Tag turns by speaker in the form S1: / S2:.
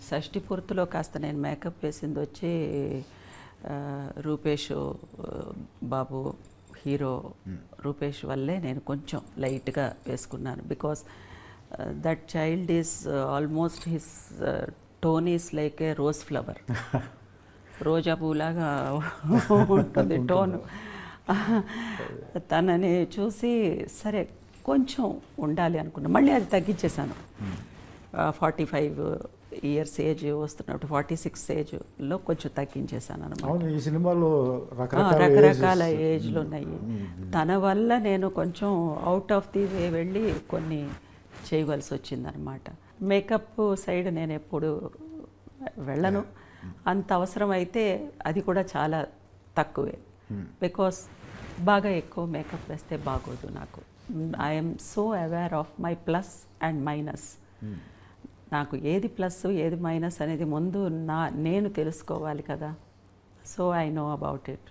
S1: షష్టి పూర్తిలో కాస్త నేను మేకప్ వేసింది వచ్చి రూపేష్ బాబు హీరో రూపేష్ వల్లే నేను కొంచెం లైట్గా వేసుకున్నాను. Because that child is almost his tone is like a rose flower, రోజా పూలాగా ఉంటుంది టోను. తనని చూసి సరే కొంచెం ఉండాలి అనుకున్నా, మళ్ళీ అది తగ్గించేశాను. 45 ఇయర్స్ ఏజ్ వస్తున్నప్పుడు 46 ఏజ్లో కొంచెం తగ్గించేశాను అనమాట.
S2: ఈ సినిమాలో
S1: రకరకాల ఏజ్లు ఉన్నాయి. తన వల్ల నేను కొంచెం అవుట్ ఆఫ్ ది వే వెళ్ళి కొన్ని చేయవలసి వచ్చిందనమాట. మేకప్ సైడ్ నేను ఎప్పుడు వెళ్ళను, అంత అవసరం అయితే అది కూడా చాలా తక్కువే. బికాస్ బాగా ఎక్కువ మేకప్ వేస్తే బాగోదు నాకు. I'm so aware of my plus and minus. నాకు ఏది ప్లస్ ఏది మైనస్ అనేది ముందు నేను తెలుసుకోవాలి కదా. So I know about it.